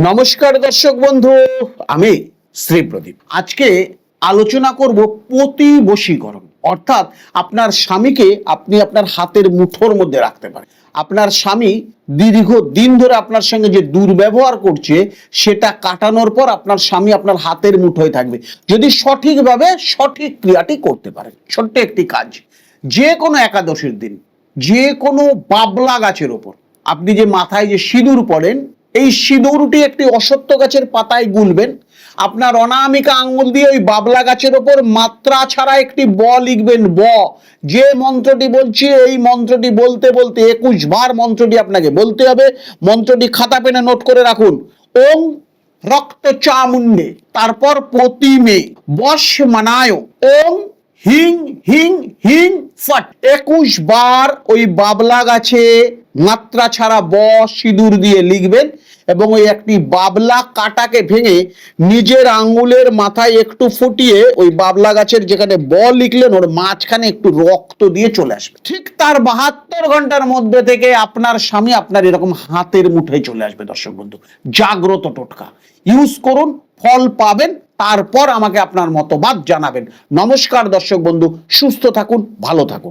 নমস্কার দর্শক বন্ধু, আমি শ্রী প্রদীপ। আজকে আলোচনা করব প্রতিবশীকরণ, অর্থাৎ আপনার স্বামীকে আপনি আপনার হাতের মুঠোর মধ্যে রাখতে পারেন। আপনার স্বামী দীর্ঘদিন ধরে আপনার সঙ্গে যে দুর্ব্যবহার করছে সেটা কাটানোর পর আপনার স্বামী আপনার হাতের মুঠোয় থাকবে যদি সঠিকভাবে সঠিক ক্রিয়াটি করতে পারেন। ছোট্ট একটি কাজ, যে কোনো একাদশীর দিন যে কোনো বাবলা গাছের ওপর আপনি যে মাথায় যে সিঁদুর পড়েন, এই সিঁদুরটি একটি অশ্বত্থ গাছের পাতায় গুলবেন। আপনার অনামিকা আঙ্গুল দিয়ে ওই বাবলা গাছের ওপর মাত্রা ছাড়া একটি ব লিখবেন। ব, যে মন্ত্রটি বলছি এই মন্ত্রটি বলতে বলতে 21 বার মন্ত্রটি আপনাকে বলতে হবে। মন্ত্রটি খাতা পেনে নোট করে রাখুন। ওম রক্ত চামুন্ডে, তারপর প্রতিমে বশ মানায়, ওম হিং হিং হিং ফট। 21 বার ওই বাবলা গাছে মাত্রা ছাড়া ব সিঁদুর দিয়ে লিখবেন এবং ওই একটি বাবলা কাটাকে ভেঙে নিজের আঙ্গুলের মাথায় একটু ফুটিয়ে ওই বাবলা গাছের যেখানে ব লিখলেন ওর মাঝখানে একটু রক্ত দিয়ে চলে আসবে। ঠিক তার 72 ঘন্টার মধ্যে থেকে আপনার স্বামী আপনার এরকম হাতের মুঠোয় চলে আসবে। দর্শক বন্ধু, জাগ্রত টোটকা ইউজ করুন, ফল পাবেন, তারপর আমাকে আপনার মতবাদ জানাবেন। নমস্কার দর্শক বন্ধু, সুস্থ থাকুন, ভালো থাকুন।